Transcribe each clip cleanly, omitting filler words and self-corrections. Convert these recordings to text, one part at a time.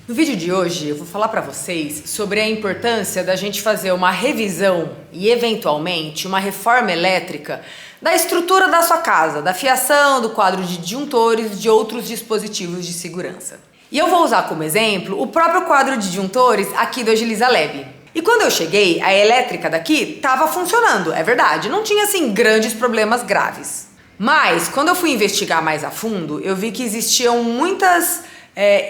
No vídeo de hoje eu vou falar para vocês sobre a importância da gente fazer uma revisão e eventualmente uma reforma elétrica da estrutura da sua casa, da fiação, do quadro de disjuntores e de outros dispositivos de segurança. E eu vou usar como exemplo o próprio quadro de disjuntores aqui do Agiliza Lab. E quando eu cheguei, a elétrica daqui estava funcionando, é verdade, não tinha assim grandes problemas graves. Mas quando eu fui investigar mais a fundo, eu vi que existiam muitas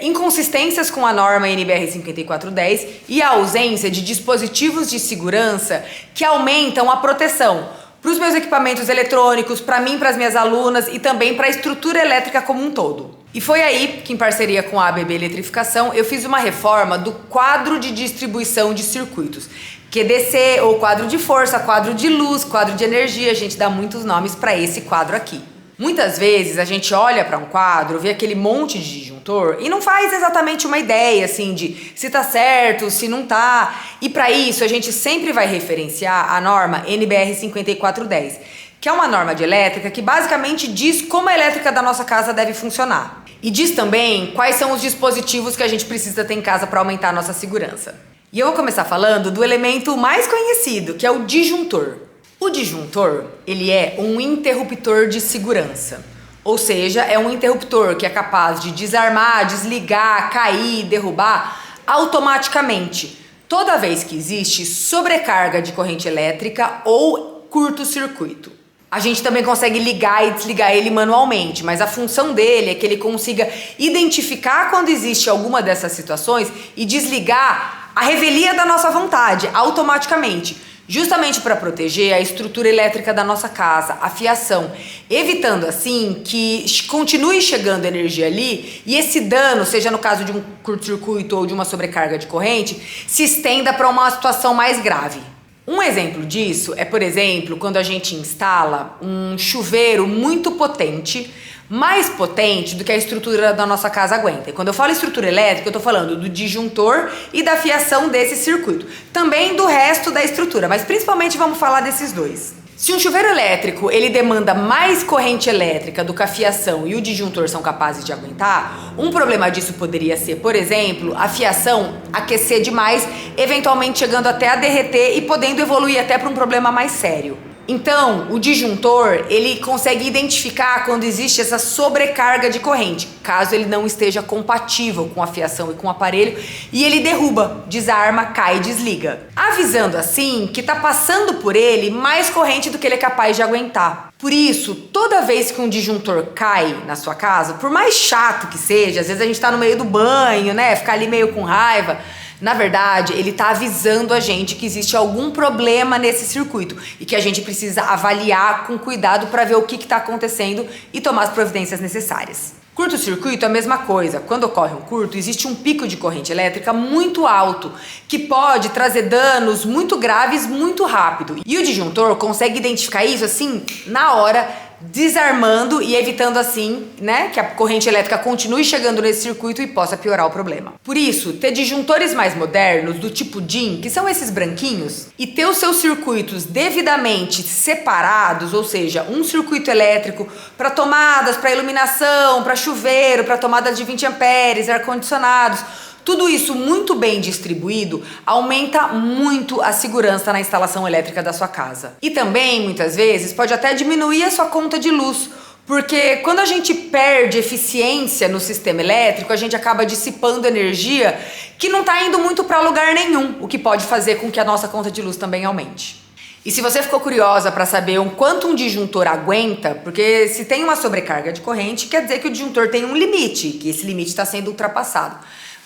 inconsistências com a norma NBR 5410 e a ausência de dispositivos de segurança que aumentam a proteção para os meus equipamentos eletrônicos, para mim, para as minhas alunas e também para a estrutura elétrica como um todo. E foi aí que, em parceria com a ABB Eletrificação, eu fiz uma reforma do quadro de distribuição de circuitos. QDC, ou quadro de força, quadro de luz, quadro de energia, a gente dá muitos nomes para esse quadro aqui. Muitas vezes a gente olha para um quadro, vê aquele monte de disjuntor e não faz exatamente uma ideia assim de se tá certo, se não tá. E para isso a gente sempre vai referenciar a norma NBR 5410, que é uma norma de elétrica que basicamente diz como a elétrica da nossa casa deve funcionar. E diz também quais são os dispositivos que a gente precisa ter em casa para aumentar a nossa segurança. E eu vou começar falando do elemento mais conhecido, que é o disjuntor. O disjuntor, ele é um interruptor de segurança, ou seja, é um interruptor que é capaz de desarmar, desligar, cair, derrubar automaticamente, toda vez que existe sobrecarga de corrente elétrica ou curto-circuito. A gente também consegue ligar e desligar ele manualmente, mas a função dele é que ele consiga identificar quando existe alguma dessas situações e desligar a revelia da nossa vontade automaticamente. Justamente para proteger a estrutura elétrica da nossa casa, a fiação, evitando assim que continue chegando energia ali e esse dano, seja no caso de um curto-circuito ou de uma sobrecarga de corrente, se estenda para uma situação mais grave. Um exemplo disso é, por exemplo, quando a gente instala um chuveiro muito potente, mais potente do que a estrutura da nossa casa aguenta. E quando eu falo estrutura elétrica, eu estou falando do disjuntor e da fiação desse circuito. Também do resto da estrutura, mas principalmente vamos falar desses dois. Se um chuveiro elétrico ele demanda mais corrente elétrica do que a fiação e o disjuntor são capazes de aguentar, um problema disso poderia ser, por exemplo, a fiação aquecer demais, eventualmente chegando até a derreter e podendo evoluir até para um problema mais sério. Então, o disjuntor, ele consegue identificar quando existe essa sobrecarga de corrente, caso ele não esteja compatível com a fiação e com o aparelho, e ele derruba, desarma, cai e desliga, avisando assim que está passando por ele mais corrente do que ele é capaz de aguentar. Por isso, toda vez que um disjuntor cai na sua casa, por mais chato que seja, às vezes a gente está no meio do banho, né, ficar ali meio com raiva, na verdade, ele está avisando a gente que existe algum problema nesse circuito e que a gente precisa avaliar com cuidado para ver o que está acontecendo e tomar as providências necessárias. Curto-circuito é a mesma coisa. Quando ocorre um curto, existe um pico de corrente elétrica muito alto, que pode trazer danos muito graves muito rápido. E o disjuntor consegue identificar isso assim na hora, desarmando e evitando assim, né, que a corrente elétrica continue chegando nesse circuito e possa piorar o problema. Por isso, ter disjuntores mais modernos, do tipo DIN, que são esses branquinhos, e ter os seus circuitos devidamente separados, ou seja, um circuito elétrico para tomadas, para iluminação, para chuveiro, para tomadas de 20 amperes, ar-condicionados, tudo isso muito bem distribuído aumenta muito a segurança na instalação elétrica da sua casa. E também, muitas vezes, pode até diminuir a sua conta de luz, porque quando a gente perde eficiência no sistema elétrico, a gente acaba dissipando energia que não está indo muito para lugar nenhum, o que pode fazer com que a nossa conta de luz também aumente. E se você ficou curiosa para saber o quanto um disjuntor aguenta, porque se tem uma sobrecarga de corrente, quer dizer que o disjuntor tem um limite, que esse limite está sendo ultrapassado.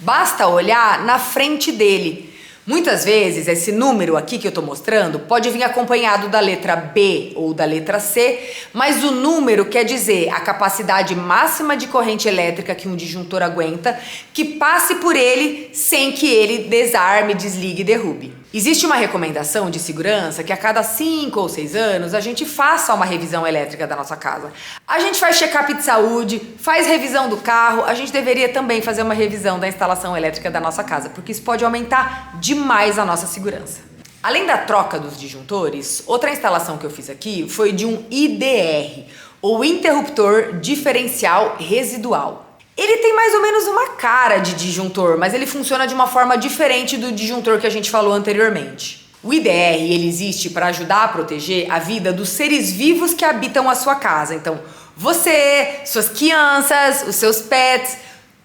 Basta olhar na frente dele. Muitas vezes esse número aqui que eu estou mostrando pode vir acompanhado da letra B ou da letra C, mas o número quer dizer a capacidade máxima de corrente elétrica que um disjuntor aguenta, que passe por ele sem que ele desarme, desligue e derrube. Existe uma recomendação de segurança que a cada 5 ou 6 anos a gente faça uma revisão elétrica da nossa casa. A gente faz check-up de saúde, faz revisão do carro, a gente deveria também fazer uma revisão da instalação elétrica da nossa casa, porque isso pode aumentar demais a nossa segurança. Além da troca dos disjuntores, outra instalação que eu fiz aqui foi de um IDR, ou interruptor diferencial residual. Ele tem mais ou menos uma cara de disjuntor, mas ele funciona de uma forma diferente do disjuntor que a gente falou anteriormente. O IDR, ele existe para ajudar a proteger a vida dos seres vivos que habitam a sua casa. Então, você, suas crianças, os seus pets,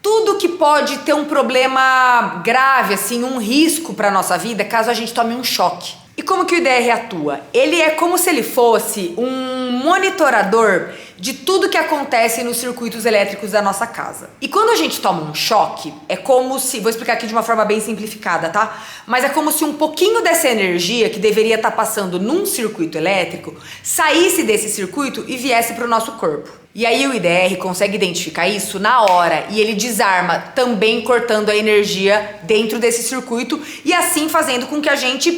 tudo que pode ter um problema grave, assim, um risco para a nossa vida, caso a gente tome um choque. E como que o IDR atua? Ele é como se ele fosse um monitorador de tudo que acontece nos circuitos elétricos da nossa casa. E quando a gente toma um choque, é como se... Vou explicar aqui de uma forma bem simplificada, tá? Mas é como se um pouquinho dessa energia que deveria estar passando num circuito elétrico saísse desse circuito e viesse para o nosso corpo. E aí o IDR consegue identificar isso na hora e ele desarma, também cortando a energia dentro desse circuito e assim fazendo com que a gente,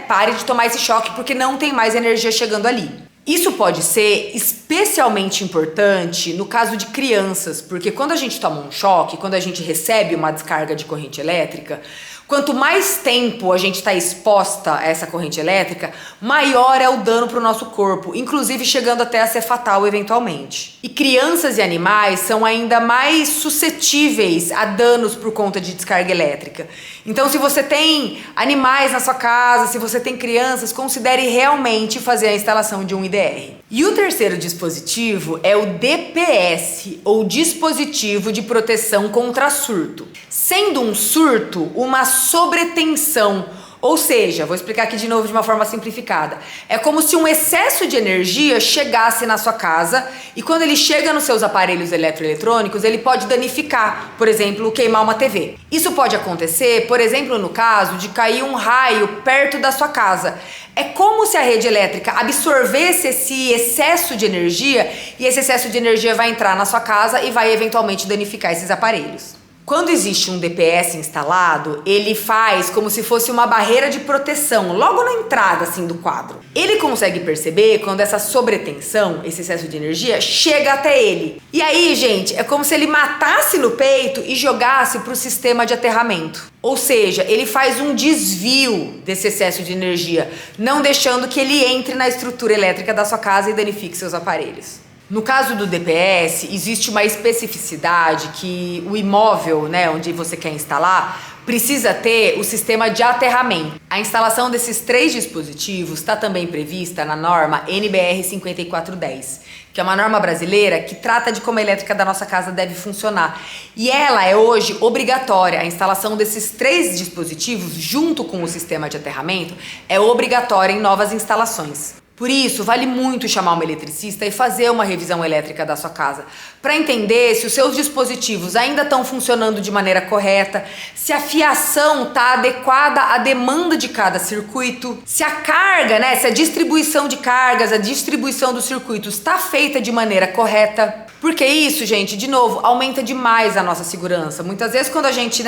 pare de tomar esse choque porque não tem mais energia chegando ali. Isso pode ser especialmente importante no caso de crianças, porque quando a gente toma um choque, quando a gente recebe uma descarga de corrente elétrica, quanto mais tempo a gente está exposta a essa corrente elétrica, maior é o dano para o nosso corpo, inclusive chegando até a ser fatal eventualmente. E crianças e animais são ainda mais suscetíveis a danos por conta de descarga elétrica. Então, se você tem animais na sua casa, se você tem crianças, considere realmente fazer a instalação de um IDR. E o terceiro dispositivo é o DPS, ou Dispositivo de Proteção contra Surto. Sendo um surto, uma sobretensão, ou seja, vou explicar aqui de novo de uma forma simplificada. É como se um excesso de energia chegasse na sua casa e quando ele chega nos seus aparelhos eletroeletrônicos, ele pode danificar, por exemplo, queimar uma TV. Isso pode acontecer, por exemplo, no caso de cair um raio perto da sua casa. É como se a rede elétrica absorvesse esse excesso de energia e esse excesso de energia vai entrar na sua casa e vai eventualmente danificar esses aparelhos. Quando existe um DPS instalado, ele faz como se fosse uma barreira de proteção, logo na entrada assim do quadro. Ele consegue perceber quando essa sobretensão, esse excesso de energia, chega até ele. E aí, gente, é como se ele matasse no peito e jogasse para o sistema de aterramento. Ou seja, ele faz um desvio desse excesso de energia, não deixando que ele entre na estrutura elétrica da sua casa e danifique seus aparelhos. No caso do DPS, existe uma especificidade que o imóvel, onde você quer instalar, precisa ter o sistema de aterramento. A instalação desses 3 dispositivos está também prevista na norma NBR 5410, que é uma norma brasileira que trata de como a elétrica da nossa casa deve funcionar. E ela é hoje obrigatória. A instalação desses 3 dispositivos, junto com o sistema de aterramento, é obrigatória em novas instalações. Por isso, vale muito chamar um eletricista e fazer uma revisão elétrica da sua casa, para entender se os seus dispositivos ainda estão funcionando de maneira correta, se a fiação está adequada à demanda de cada circuito, se a carga, se a distribuição de cargas, a distribuição dos circuitos está feita de maneira correta. Porque isso, gente, de novo, aumenta demais a nossa segurança. Muitas vezes quando a gente,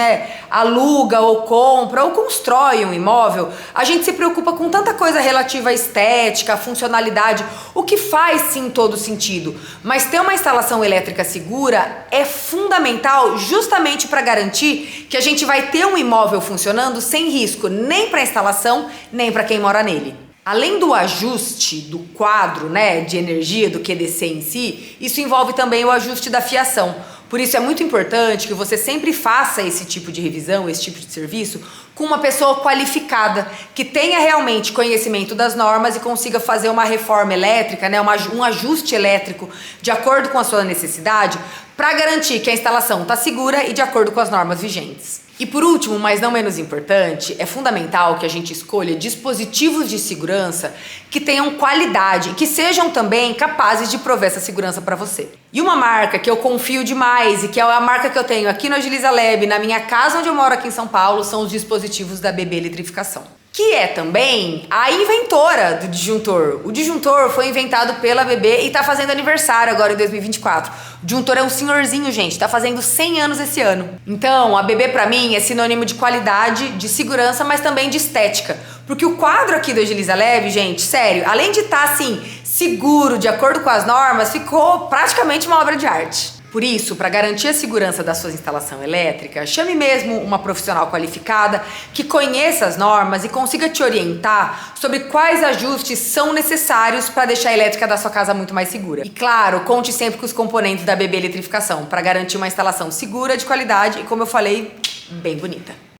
aluga ou compra ou constrói um imóvel, a gente se preocupa com tanta coisa relativa à estética, à funcionalidade, o que faz sim todo sentido. Mas ter uma instalação elétrica segura é fundamental justamente para garantir que a gente vai ter um imóvel funcionando sem risco, nem para a instalação, nem para quem mora nele. Além do ajuste do quadro, de energia do QDC em si, isso envolve também o ajuste da fiação. Por isso é muito importante que você sempre faça esse tipo de revisão, esse tipo de serviço, com uma pessoa qualificada, que tenha realmente conhecimento das normas e consiga fazer uma reforma elétrica, um ajuste elétrico de acordo com a sua necessidade, para garantir que a instalação está segura e de acordo com as normas vigentes. E por último, mas não menos importante, é fundamental que a gente escolha dispositivos de segurança que tenham qualidade e que sejam também capazes de prover essa segurança para você. E uma marca que eu confio demais e que é a marca que eu tenho aqui no Agiliza Lab, na minha casa onde eu moro aqui em São Paulo, são os dispositivos da BB Eletrificação, que é também a inventora do disjuntor. O disjuntor foi inventado pela BB e tá fazendo aniversário agora em 2024. O disjuntor é um senhorzinho, gente, tá fazendo 100 anos esse ano. Então, a BB pra mim é sinônimo de qualidade, de segurança, mas também de estética. Porque o quadro aqui do Agiliza Lab, gente, sério, além de estar assim, seguro, de acordo com as normas, ficou praticamente uma obra de arte. Por isso, para garantir a segurança da sua instalação elétrica, chame mesmo uma profissional qualificada que conheça as normas e consiga te orientar sobre quais ajustes são necessários para deixar a elétrica da sua casa muito mais segura. E claro, conte sempre com os componentes da BB Eletrificação para garantir uma instalação segura, de qualidade e, como eu falei, bem bonita.